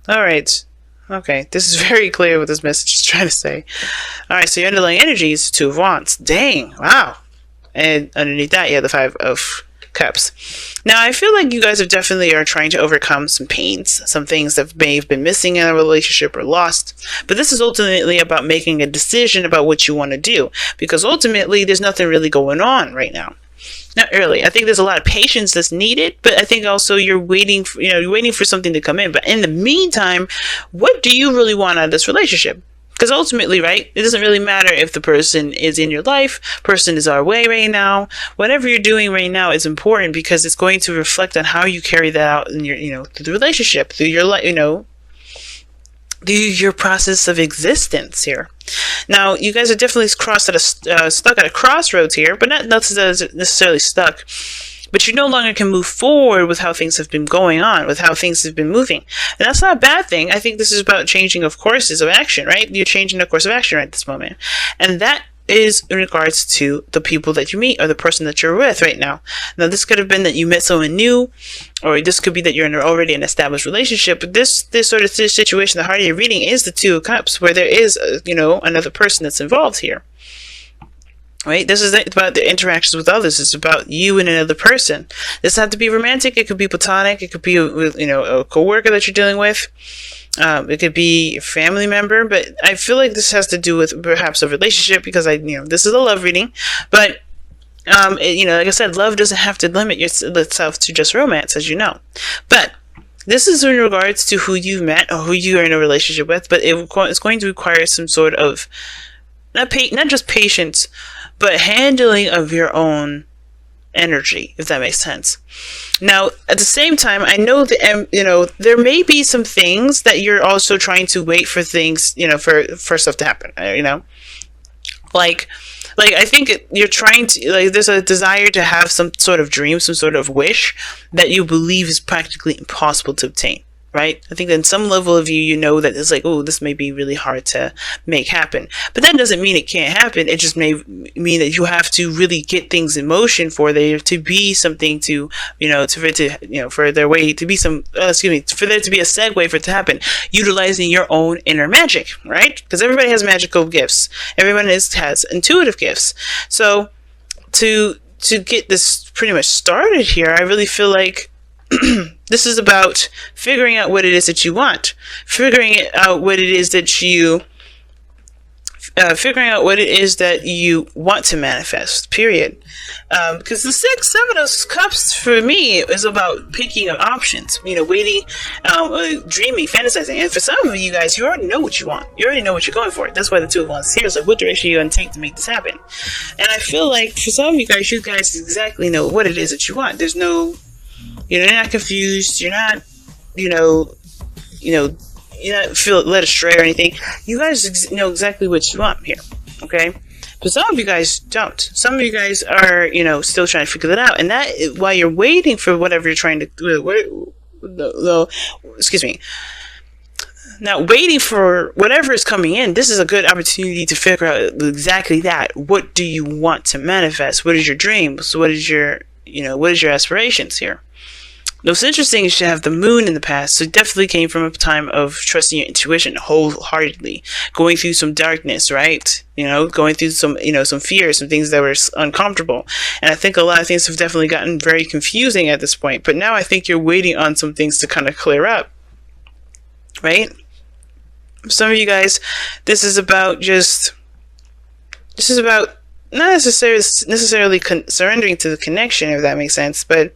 All right. Okay, this is very clear what this message is trying to say. All right, so your underlying energy is Two of Wands. Dang, wow. And underneath that, you have the Five of Cups. Now, I feel like you guys have definitely are trying to overcome some pains, some things that may have been missing in a relationship or lost. But this is ultimately about making a decision about what you want to do, because ultimately there's nothing really going on right now. Not really. I think there's a lot of patience that's needed, but I think also you're waiting for, you're waiting for something to come in. But in the meantime, what do you really want out of this relationship? Because ultimately, right, it doesn't really matter if the person is in your life, person is our way right now. Whatever you're doing right now is important because it's going to reflect on how you carry that out in your, through the relationship, through your life, through your process of existence here. Now, you guys are definitely stuck at a crossroads here, but not necessarily stuck. But you no longer can move forward with how things have been going on, with how things have been moving. And that's not a bad thing. I think this is about changing of courses of action, right? You're changing the course of action right at this moment. And that is in regards to the people that you meet or the person that you're with right now. Now, this could have been that you met someone new, or this could be that you're already in an established relationship. But this sort of situation, the heart of your reading is the Two of Cups, where there is, another person that's involved here. Right? This is about the interactions with others. It's about you and another person. This doesn't have to be romantic. It could be platonic. It could be a coworker that you're dealing with. It could be a family member. But I feel like this has to do with perhaps a relationship because this is a love reading. But like I said, love doesn't have to limit itself to just romance, as you know. But this is in regards to who you've met or who you are in a relationship with. But it's going to require some sort of not just patience, but handling of your own energy, if that makes sense. Now, at the same time, I know that there may be some things that you're also trying to wait for things, for stuff to happen. Like I think you're trying to there's a desire to have some sort of dream, some sort of wish that you believe is practically impossible to obtain. Right? I think that in some level of you know that it's like, oh, this may be really hard to make happen. But that doesn't mean it can't happen. It just may mean that you have to really get things in motion for there to be something for there to be for there to be a segue for it to happen, utilizing your own inner magic, right? Because everybody has magical gifts. Everyone has intuitive gifts. So to get this pretty much started here, I really feel like this is about figuring out what it is that you want, figuring out what it is that you want to manifest, period. Because the seven of cups for me is about picking up options, waiting, dreaming, fantasizing. And for some of you guys, you already know what you want. You already know what you're going for. That's why the Two of Wands here is like, what direction are you going to take to make this happen? And I feel like for some of you guys exactly know what it is that you want. There's no... You're not confused. You're not, you're not feel led astray or anything. You guys know exactly what you want here, okay? But some of you guys don't. Some of you guys are, still trying to figure that out. And that, while you're waiting for whatever you're trying to do, excuse me. Now, waiting for whatever is coming in, this is a good opportunity to figure out exactly that. What do you want to manifest? What is your dreams? What is your aspirations here? What's interesting is you have the moon in the past, so it definitely came from a time of trusting your intuition wholeheartedly, going through some darkness, right? Going through some fears, some things that were uncomfortable. And I think a lot of things have definitely gotten very confusing at this point. But now I think you're waiting on some things to kind of clear up, right? Some of you guys, this is about not necessarily surrendering to the connection, if that makes sense, but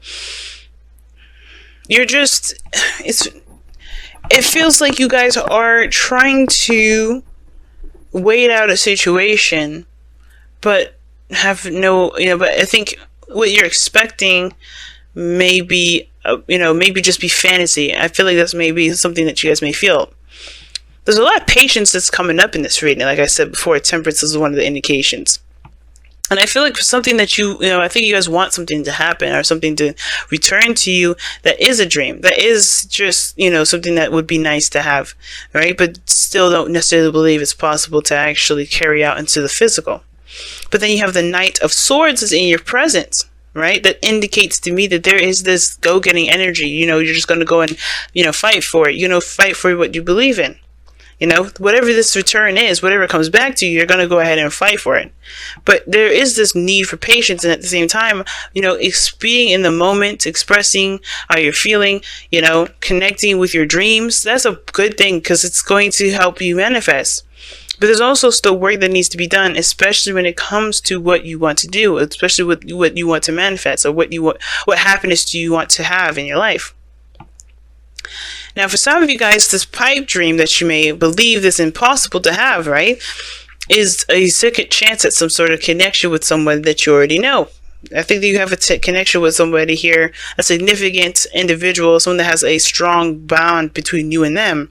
it feels like you guys are trying to wait out a situation, but have but I think what you're expecting maybe just be fantasy. I feel like that's maybe something that you guys may feel. There's a lot of patience that's coming up in this reading. Like I said before, temperance is one of the indications. And I feel like for something that I think you guys want something to happen or something to return to you that is a dream, that is just, something that would be nice to have, right? But still don't necessarily believe it's possible to actually carry out into the physical. But then you have the Knight of Swords is in your presence, right? That indicates to me that there is this go-getting energy. You're just going to go and, fight for it. Fight for what you believe in. Whatever this return is, whatever comes back to you, you're going to go ahead and fight for it. But there is this need for patience, and at the same time, being in the moment, expressing how you're feeling, connecting with your dreams. That's a good thing because it's going to help you manifest. But there's also still work that needs to be done, especially when it comes to what you want to do, especially with what you want to manifest, or what happiness do you want to have in your life. Now, for some of you guys, this pipe dream that you may believe is impossible to have, right, is a second chance at some sort of connection with someone that you already know. I think that you have a connection with somebody here, a significant individual, someone that has a strong bond between you and them.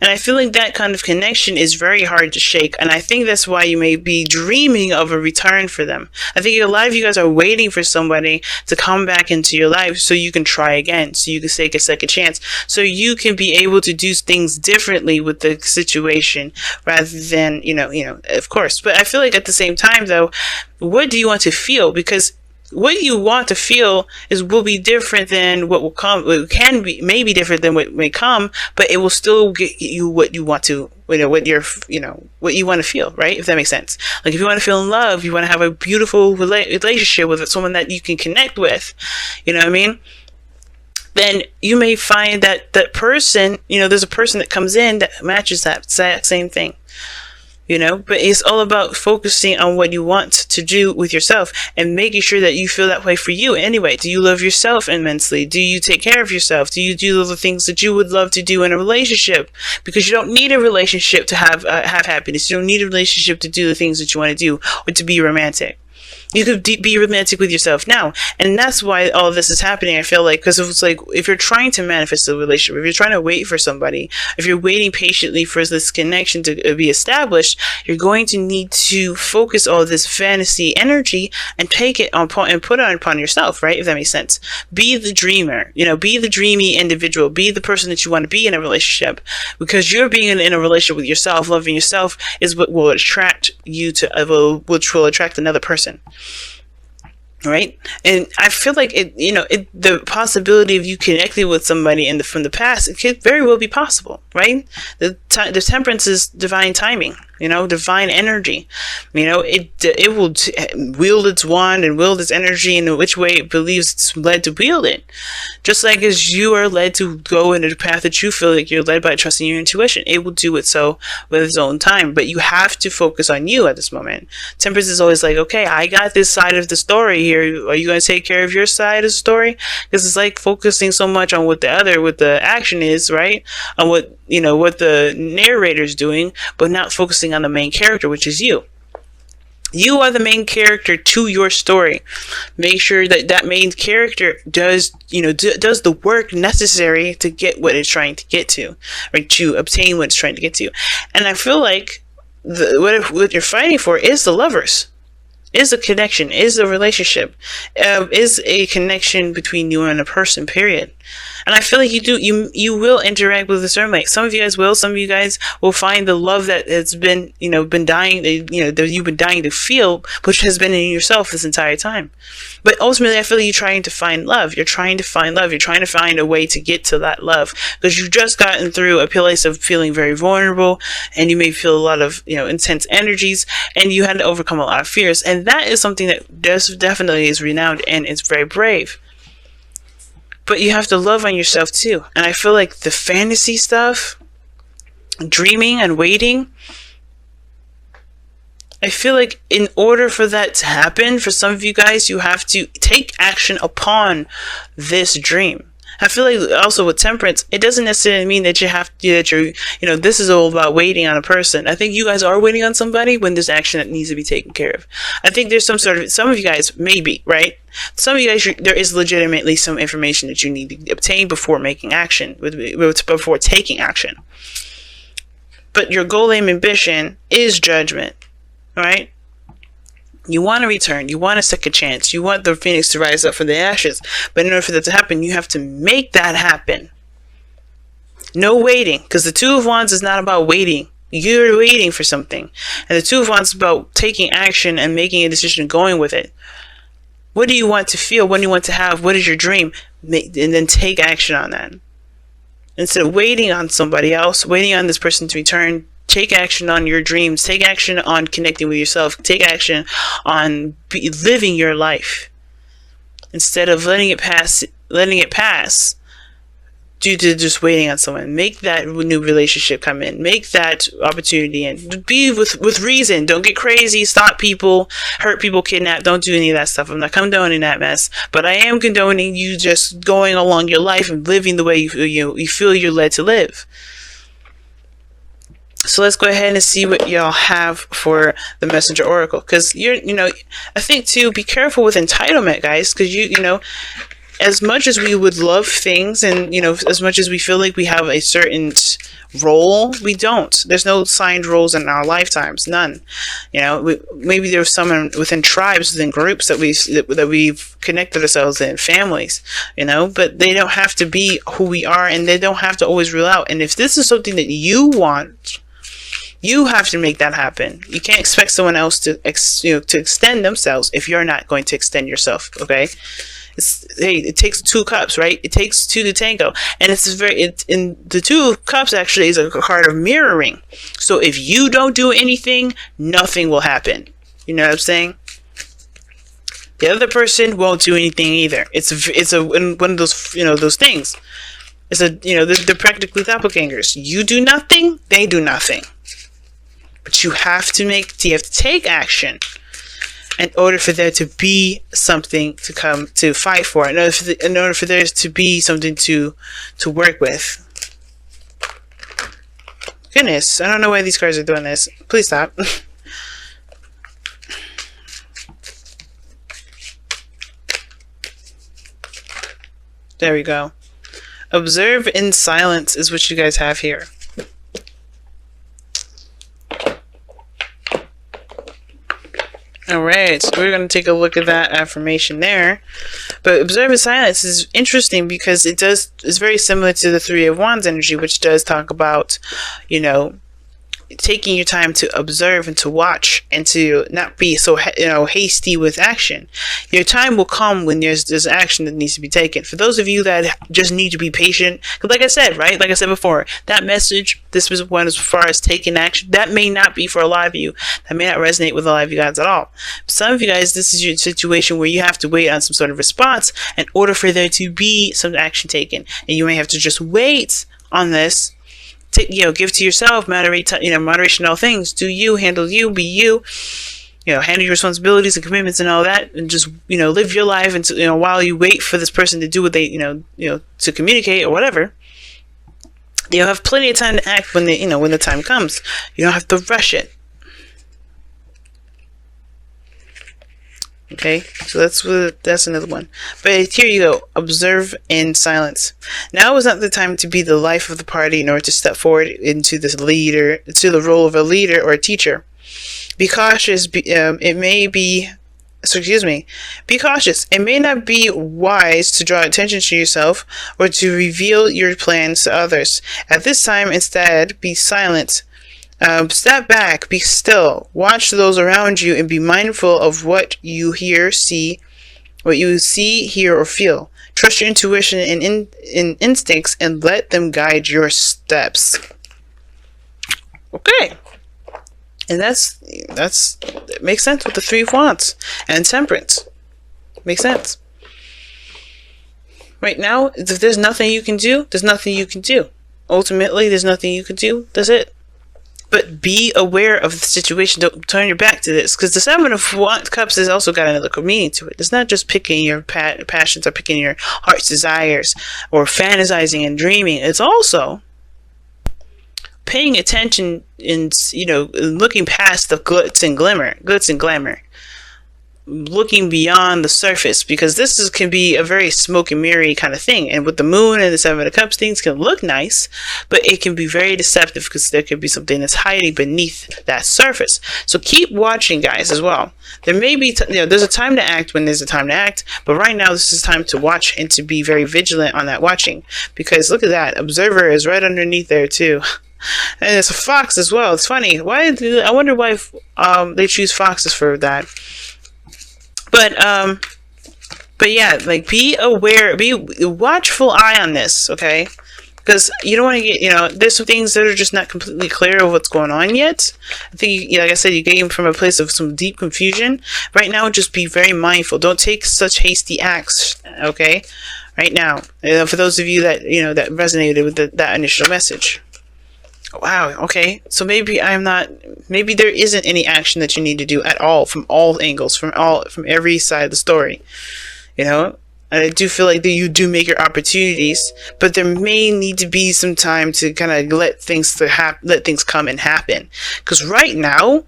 And I feel like that kind of connection is very hard to shake. And I think that's why you may be dreaming of a return for them. I think a lot of you guys are waiting for somebody to come back into your life so you can try again, so you can take a second chance, so you can be able to do things differently with the situation rather than, of course. But I feel like at the same time, though, what do you want to feel? Because what you want to feel will be different than what will come. It can be maybe different than what may come, but it will still get you what you want to, what you want to feel, right? If that makes sense. Like if you want to feel in love, you want to have a beautiful relationship with someone that you can connect with, you know what I mean? Then you may find that person, there's a person that comes in that matches that exact same thing. But it's all about focusing on what you want to do with yourself and making sure that you feel that way for you anyway. Do you love yourself immensely? Do you take care of yourself? Do you do the things that you would love to do in a relationship? Because you don't need a relationship to have happiness. You don't need a relationship to do the things that you want to do or to be romantic. You could be romantic with yourself now. And that's why all of this is happening, I feel like, because it's like, if you're trying to manifest a relationship, if you're trying to wait for somebody, if you're waiting patiently for this connection to be established, you're going to need to focus all this fantasy energy and take it on and put it upon yourself, right? If that makes sense. Be the dreamer, be the dreamy individual, be the person that you want to be in a relationship, because you're being in a relationship with yourself, loving yourself is what will attract you to, which will attract another person. Right? And I feel like the possibility of you connecting with somebody from the past, it could very well be possible, right? The temperance is divine timing, divine energy. It will wield its wand and wield its energy in which way it believes it's led to wield it. Just like as you are led to go into the path that you feel like you're led by, trusting your intuition, it will do it so with its own time. But you have to focus on you at this moment. Temperance is always like, okay, I got this side of the story here. Are you going to take care of your side of the story? Because it's like focusing so much on what the action is, right? On what the narrator's doing, but not focusing on the main character, which is you. You are the main character to your story. Make sure that main character does the work necessary to get what it's trying to get to, or to obtain what it's trying to get to. And I feel like what you're fighting for is the lovers. Is a connection, is a relationship, is a connection between you and a person, period. And I feel like you will interact with a soulmate. Some of you guys will, some of you guys will find the love that has been dying, that you've been dying to feel, which has been in yourself this entire time. But ultimately, I feel like you're trying to find love. You're trying to find love. You're trying to find a way to get to that love, because you've just gotten through a place of feeling very vulnerable, and you may feel a lot of, intense energies, and you had to overcome a lot of fears. And that is something that definitely is renowned and it's very brave. But you have to love on yourself too. And I feel like the fantasy stuff, dreaming and waiting, I feel like in order for that to happen, for some of you guys, you have to take action upon this dream. I feel like also with temperance, it doesn't necessarily mean that this is all about waiting on a person. I think you guys are waiting on somebody when there's action that needs to be taken care of. I think there's some of you guys, maybe, right? Some of you guys, there is legitimately some information that you need to obtain before making action, before taking action. But your goal, aim, ambition is judgment, right? You want to return. You want a second chance. You want the phoenix to rise up from the ashes. But in order for that to happen, you have to make that happen. No waiting. Because the Two of Wands is not about waiting. You're waiting for something. And the Two of Wands is about taking action and making a decision and going with it. What do you want to feel? What do you want to have? What is your dream? And then take action on that. Instead of waiting on somebody else, waiting on this person to return, take action on your dreams. Take action on connecting with yourself. Take action on living your life. Instead of letting it pass due to just waiting on someone. Make that new relationship come in. Make that opportunity in. Be with reason. Don't get crazy. Stalk people. Hurt people. Kidnap. Don't do any of that stuff. I'm not condoning that mess. But I am condoning you just going along your life and living the way you feel you're led to live. So let's go ahead and see what y'all have for the Messenger Oracle. Because I think too, be careful with entitlement, guys. Because as much as we would love things and, as much as we feel like we have a certain role, we don't. There's no signed roles in our lifetimes. None. Maybe there's some within tribes, within groups that we've connected ourselves in, families, but they don't have to be who we are, and they don't have to always rule out. And if this is something that you want, you have to make that happen. You can't expect someone else to extend themselves if you're not going to extend yourself, okay? It takes 2 cups, right? It takes 2 to tango, and in the 2 of cups actually is a card of mirroring. So if you don't do anything, nothing will happen. You know what I'm saying? The other person won't do anything either. It's one of those those things. They're practically doppelgangers. You do nothing, they do nothing. But you have to take action in order for there to be something to come to fight for, in order for there to be something to work with. Goodness, I don't know why these cards are doing this. Please stop. There we go. Observe in silence is what you guys have here. Alright, so we're going to take a look at that affirmation there. But observe in silence is interesting because it's very similar to the 3 of Wands energy, which does talk about, taking your time to observe and to watch and to not be so hasty with action. Your time will come when there's action that needs to be taken. For those of you that just need to be patient, because like I said before, that message, this was one as far as taking action, that may not be for a lot of you. That may not resonate with a lot of you guys at all. Some of you guys, this is your situation where you have to wait on some sort of response in order for there to be some action taken, and you may have to just wait on this. Give to yourself, moderation in all things. Do you, handle you, be you, handle your responsibilities and commitments and all that, and just, live your life until, while you wait for this person to do what they, to communicate or whatever. You'll have plenty of time to act when when the time comes. You don't have to rush it. Okay, so that's another one. But here you go. Observe in silence. Now is not the time to be the life of the party, nor to step forward into the role of a leader or a teacher. Be cautious. Be cautious. It may not be wise to draw attention to yourself or to reveal your plans to others. At this time, instead, be silent. Step back, be still, watch those around you, and be mindful of what you see, hear, or feel. Trust your intuition and instincts, and let them guide your steps. Okay, and that makes sense with the 3 of Wands and Temperance. Makes sense. Right now, if there's nothing you can do, there's nothing you can do. Ultimately, there's nothing you can do. That's it. But be aware of the situation. Don't turn your back to this, because the 7 of Cups has also got another meaning to it. It's not just picking your passions or picking your heart's desires or fantasizing and dreaming. It's also paying attention and looking past the glitz and glamour, looking beyond the surface, because this can be a very smoke and mirror kind of thing. And with the moon and the 7 of Cups, things can look nice, but it can be very deceptive because there could be something that's hiding beneath that surface. So keep watching, guys, as well. There may be there's a time to act when there's a time to act, but right now this is time to watch and to be very vigilant on that watching, because look at that, observer is right underneath there too. And it's a fox as well. It's funny. I wonder why they choose foxes for that. But But yeah, like, be aware, be watchful eye on this, okay? Because you don't want to get, there's some things that are just not completely clear of what's going on yet. I think, like I said, you came from a place of some deep confusion. Right now, just be very mindful. Don't take such hasty acts, okay? Right now, for those of you that, that resonated with that initial message. Wow, okay. So maybe maybe there isn't any action that you need to do at all, from all angles, from every side of the story, And I do feel like that you do make your opportunities, but there may need to be some time to kind of let things come and happen. Because right now,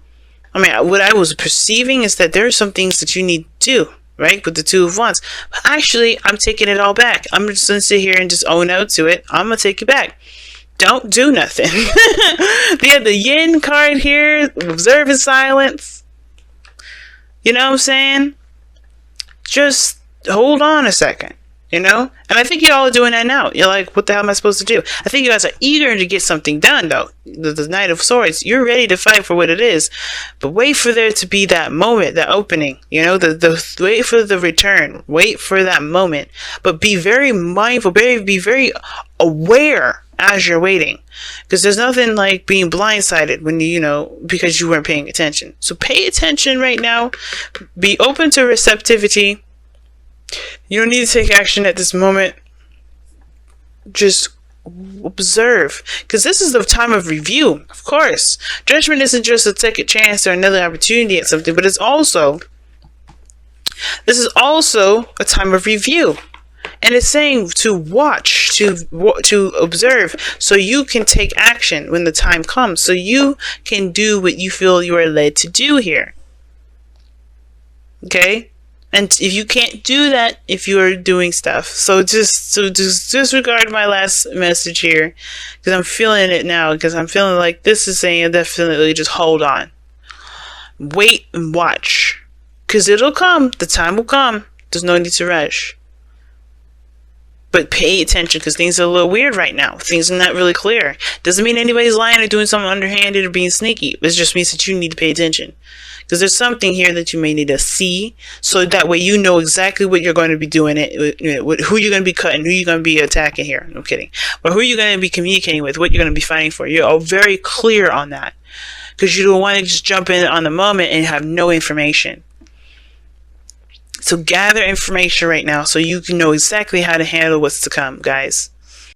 I mean, what I was perceiving is that there are some things that you need to do, right, with the Two of Wands. But actually, I'm taking it all back. I'm just going to sit here and just own out to it. I'm going to take it back. Don't do nothing. We have the Yin card here, observe in silence. You know what I'm saying? Just hold on a second, And I think you all are doing that now. You're like, what the hell am I supposed to do? I think you guys are eager to get something done, though. The Knight of Swords, you're ready to fight for what it is. But wait for there to be that moment, that opening. The wait for the return. Wait for that moment. But be very mindful, be very aware as you're waiting. Because there's nothing like being blindsided when because you weren't paying attention. So pay attention right now. Be open to receptivity. You don't need to take action at this moment. Just observe. Because this is the time of review, of course. Judgment isn't just a second chance or another opportunity at something, but this is also a time of review. And it's saying to watch, to observe, so you can take action when the time comes. So you can do what you feel you are led to do here. Okay? And if you can't do that, if you are doing stuff, so just disregard my last message here, because I'm feeling it now. Because I'm feeling like this is saying definitely just hold on, wait and watch, because it'll come. The time will come. There's no need to rush. But pay attention, because things are a little weird right now. Things are not really clear. Doesn't mean anybody's lying or doing something underhanded or being sneaky. It just means that you need to pay attention. Because there's something here that you may need to see, so that way you know exactly what you're going to be doing, who you're going to be cutting, who you're going to be attacking here. No kidding. But who you're going to be communicating with, what you're going to be fighting for. You're all very clear on that. Because you don't want to just jump in on the moment and have no information. So gather information right now so you can know exactly how to handle what's to come, guys.